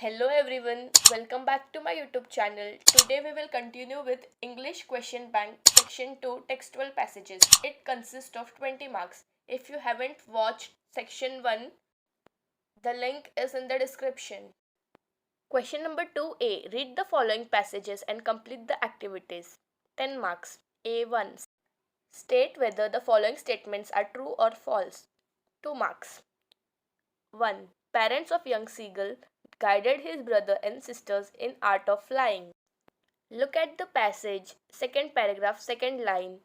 Hello everyone, welcome back to my YouTube channel. Today we will continue with English Question Bank Section 2 Textual Passages. It consists of 20 marks. If you haven't watched Section 1, the link is in the description. Question number 2a. Read the following passages and complete the activities. 10 marks. A1. State whether the following statements are true or false. 2 marks. 1. Parents of young seagull guided his brother and sisters in art of flying. Look at the passage, second paragraph, second line.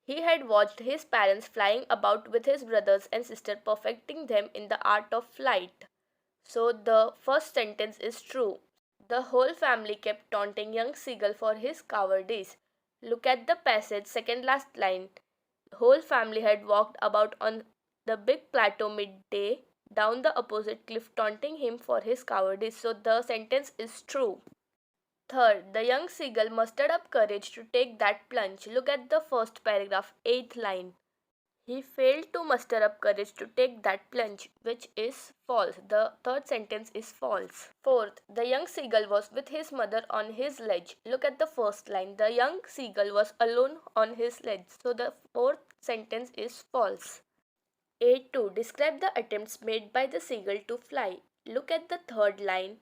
He had watched his parents flying about with his brothers and sister, perfecting them in the art of flight. So the first sentence is true. The whole family kept taunting young seagull for his cowardice. Look at the passage, second last line. Whole family had walked about on the big plateau midday down the opposite cliff, taunting him for his cowardice. So the sentence is true. Third, the young seagull mustered up courage to take that plunge. Look at the first paragraph, eighth line. He failed to muster up courage to take that plunge, which is false. The third sentence is false. Fourth, the young seagull was with his mother on his ledge. Look at the first line. The young seagull was alone on his ledge. So the fourth sentence is false. A2. Describe the attempts made by the seagull to fly. Look at the third line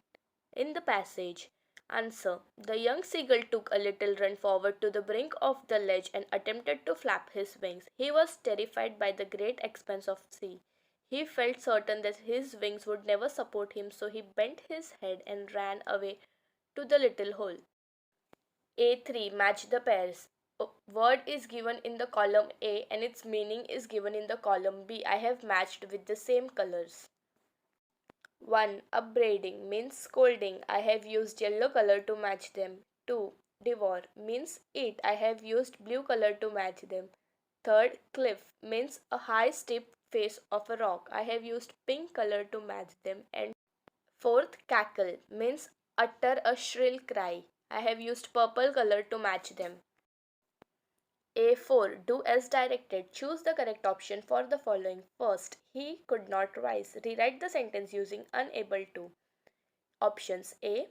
in the passage. Answer. The young seagull took a little run forward to the brink of the ledge and attempted to flap his wings. He was terrified by the great expanse of sea. He felt certain that his wings would never support him, so he bent his head and ran away to the little hole. A3. Match the pairs. A word is given in the column A and its meaning is given in the column B. I have matched with the same colors. 1. Upbraiding means scolding. I have used yellow color to match them. 2. Devour means eat. I have used blue color to match them. Third, cliff means a high steep face of a rock. I have used pink color to match them. And fourth, cackle means utter a shrill cry. I have used purple color to match them. A4. Do as directed. Choose the correct option for the following. First, he could not rise. Rewrite the sentence using unable to. Options A.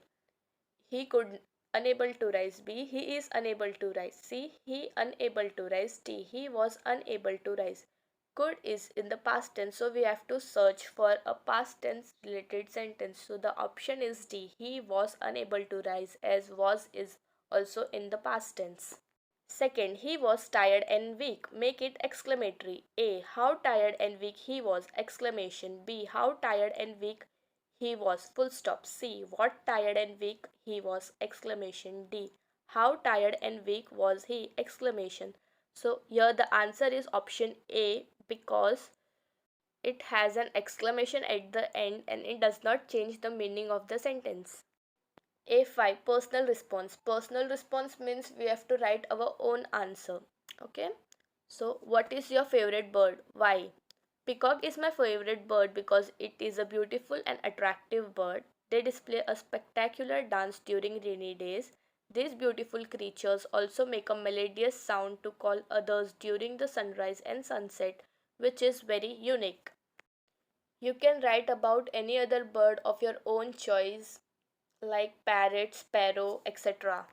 He could unable to rise. B. He is unable to rise. C. He unable to rise. D. He was unable to rise. Could is in the past tense, so we have to search for a past tense related sentence. So the option is D. He was unable to rise, as was is also in the past tense. Second, he was tired and weak. Make it exclamatory. A. How tired and weak he was! Exclamation. B. How tired and weak he was! Full stop. C. What tired and weak he was! Exclamation. D. How tired and weak was he! Exclamation. So here the answer is option A because it has an exclamation at the end and it does not change the meaning of the sentence. A5. Personal response. Personal response means we have to write our own answer. Okay. So what is your favorite bird? Why? Peacock is my favorite bird because it is a beautiful and attractive bird. They display a spectacular dance during rainy days. These beautiful creatures also make a melodious sound to call others during the sunrise and sunset, which is very unique. You can write about any other bird of your own choice like parrot, sparrow, etc.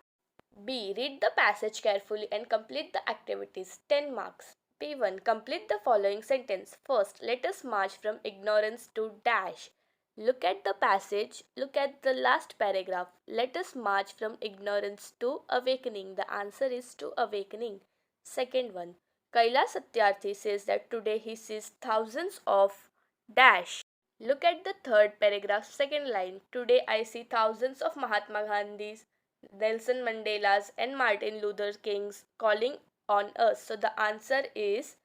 B. Read the passage carefully and complete the activities. 10 marks. B1. Complete the following sentence. First, let us march from ignorance to dash. Look at the passage. Look at the last paragraph. Let us march from ignorance to awakening. The answer is to awakening. Second one. Kailash Satyarthi says that today he sees thousands of dash. Look at the third paragraph, second line. Today I see thousands of Mahatma Gandhis, Nelson Mandelas, and Martin Luther Kings calling on us. So the answer is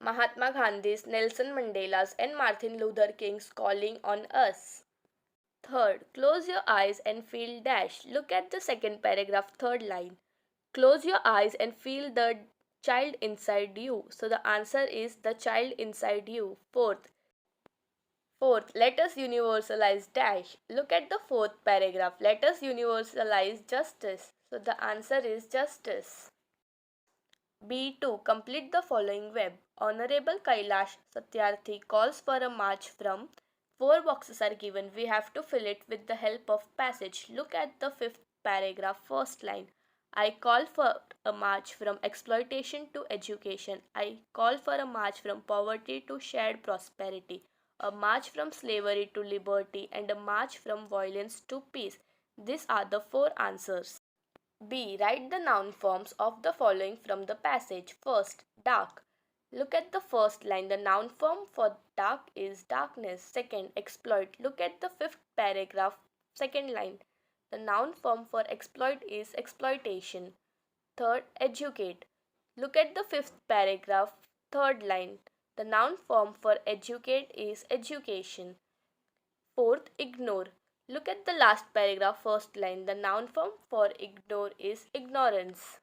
Mahatma Gandhis, Nelson Mandelas, and Martin Luther Kings calling on us. Third, close your eyes and feel dash. Look at the second paragraph, third line. Close your eyes and feel the child inside you. So the answer is the child inside you. Fourth, let us universalize dash. Look at the fourth paragraph. Let us universalize justice. So the answer is justice. B2. Complete the following web. Honorable Kailash Satyarthi calls for a march from Four boxes are given. We have to fill it with the help of passage. Look at the fifth paragraph, first line. I call for a march from exploitation to education. I call for a march from poverty to shared prosperity. A march from slavery to liberty and a march from violence to peace. These are the four answers. B. Write the noun forms of the following from the passage. First, dark. Look at the first line. The noun form for dark is darkness. Second, exploit. Look at the fifth paragraph, second line. The noun form for exploit is exploitation. Third, educate. Look at the fifth paragraph, third line. The noun form for educate is education. Fourth, ignore. Look at the last paragraph, first line. The noun form for ignore is ignorance.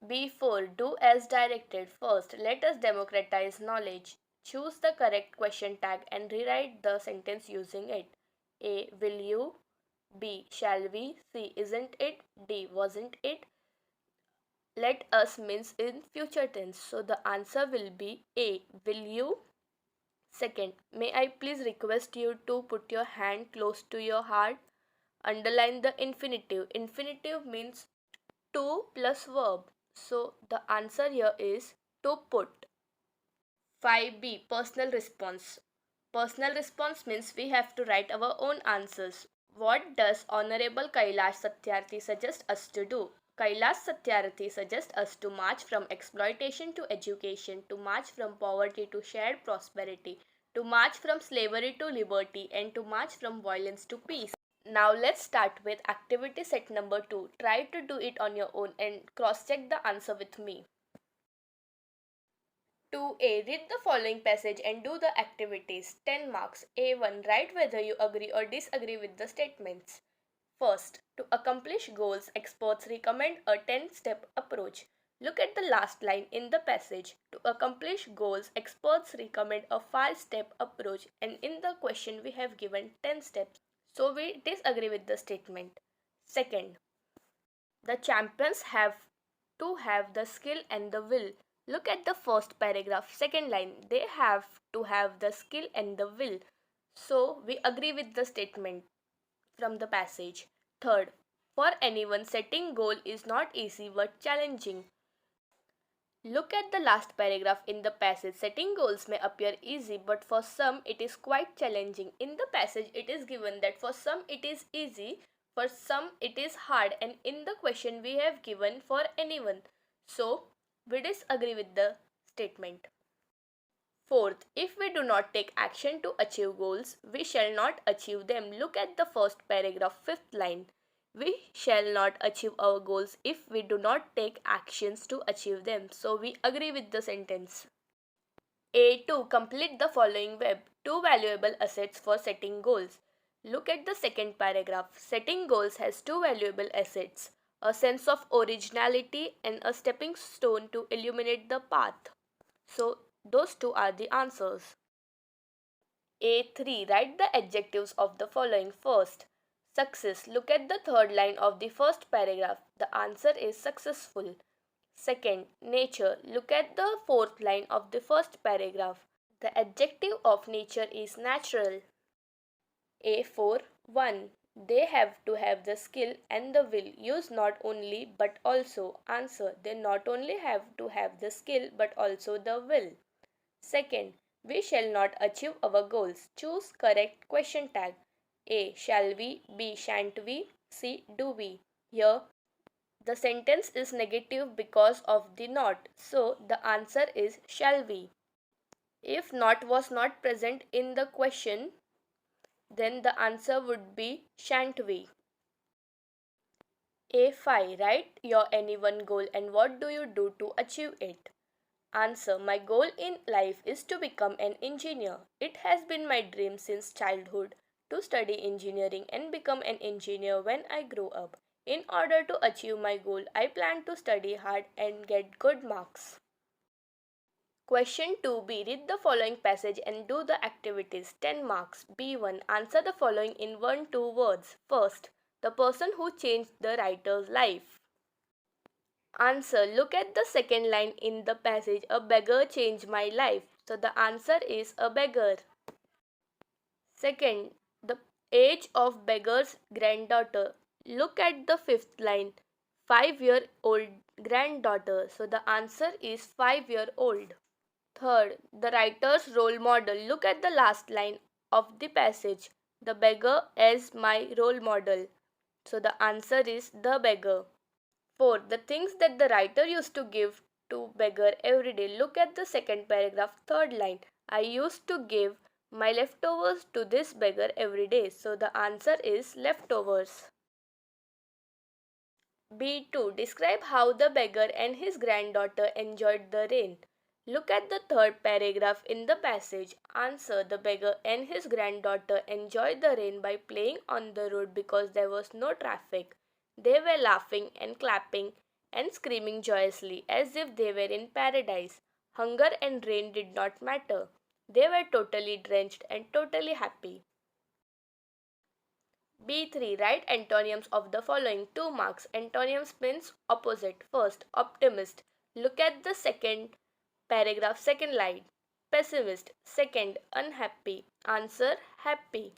B4. Do as directed. First, let us democratize knowledge. Choose the correct question tag and rewrite the sentence using it. A. Will you? B. Shall we? C. Isn't it? D. Wasn't it? Let us means in future tense. So the answer will be A. Will you? Second, may I please request you to put your hand close to your heart? Underline the infinitive. Infinitive means to plus verb. So the answer here is to put. 5B. Personal response. Personal response means we have to write our own answers. What does Honorable Kailash Satyarthi suggest us to do? Kailash Satyarthi suggests us to march from exploitation to education, to march from poverty to shared prosperity, to march from slavery to liberty, and to march from violence to peace. Now let's start with activity set number 2. Try to do it on your own and cross-check the answer with me. 2A. Read the following passage and do the activities. 10 marks. A1. Write whether you agree or disagree with the statements. First, to accomplish goals, experts recommend a 10-step approach. Look at the last line in the passage. To accomplish goals, experts recommend a 5-step approach, and in the question we have given 10 steps. So we disagree with the statement. Second, the champions have to have the skill and the will. Look at the first paragraph, second line. They have to have the skill and the will. So we agree with the statement from the passage. Third, for anyone, setting goal is not easy but challenging. Look at the last paragraph in the passage. Setting goals may appear easy, but for some it is quite challenging. In the passage, it is given that for some it is easy, for some it is hard, and in the question we have given for anyone. So, we disagree with the statement. Fourth, if we do not take action to achieve goals, we shall not achieve them. Look at the first paragraph, fifth line. We shall not achieve our goals if we do not take actions to achieve them. So we agree with the sentence. A2. Complete the following web. 2 valuable assets for setting goals. Look at the second paragraph. Setting goals has 2 valuable assets. A sense of originality and a stepping stone to illuminate the path. So those two are the answers. A3. Write the adjectives of the following. First, success. Look at the third line of the first paragraph. The answer is successful. Second, nature. Look at the fourth line of the first paragraph. The adjective of nature is natural. A4. 1. They have to have the skill and the will. Use not only but also. Answer. They not only have to have the skill but also the will. Second, we shall not achieve our goals. Choose correct question tag. A. Shall we? B. Shan't we? C. Do we? Here, the sentence is negative because of the not. So, the answer is shall we. If not was not present in the question, then the answer would be shan't we. A5. Write your any one goal and what do you do to achieve it. Answer. My goal in life is to become an engineer. It has been my dream since childhood to study engineering and become an engineer when I grow up. In order to achieve my goal, I plan to study hard and get good marks. Question 2b. Read the following passage and do the activities. 10 marks. B1. Answer the following in 1-2 words. First, the person who changed the writer's life. Answer. Look at the second line in the passage. A beggar changed my life. So the answer is a beggar. Second, the age of beggar's granddaughter. Look at the fifth line. 5-year-old granddaughter. So the answer is 5-year-old. Third, the writer's role model. Look at the last line of the passage. The beggar as my role model. So the answer is the beggar. Fourth, the things that the writer used to give to beggar every day. Look at the second paragraph, third line. I used to give my leftovers to this beggar every day. So the answer is leftovers. B2. Describe how the beggar and his granddaughter enjoyed the rain. Look at the third paragraph in the passage. Answer. The beggar and his granddaughter enjoyed the rain by playing on the road because there was no traffic. They were laughing and clapping and screaming joyously as if they were in paradise. Hunger and rain did not matter. They were totally drenched and totally happy. B3. Write antonyms of the following. 2 marks. Antonyms means opposite. First, optimist. Look at the second paragraph, second line. Pessimist. Second, unhappy. Answer, happy.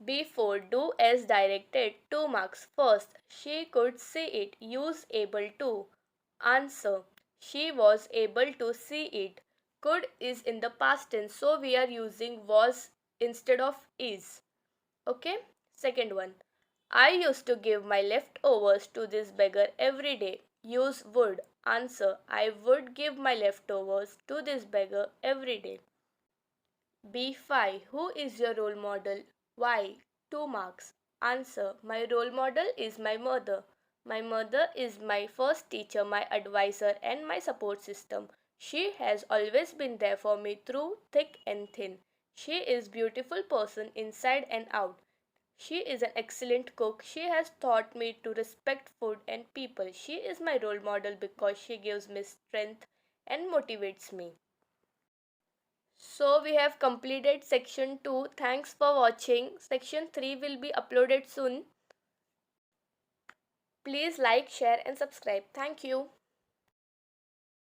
B4. Do as directed. 2 marks. First, she could see it. Use able to. Answer, she was able to see it. Could is in the past tense, so we are using was instead of is. Okay, second one. I used to give my leftovers to this beggar every day. Use would. Answer, I would give my leftovers to this beggar every day. B5. Who is your role model? Why? 2 marks. Answer, my role model is my mother. My mother is my first teacher, my advisor, and my support system. She has always been there for me through thick and thin. She is a beautiful person inside and out. She is an excellent cook. She has taught me to respect food and people. She is my role model because she gives me strength and motivates me. So we have completed section 2. Thanks for watching. Section 3 will be uploaded soon. Please like, share and subscribe. Thank you.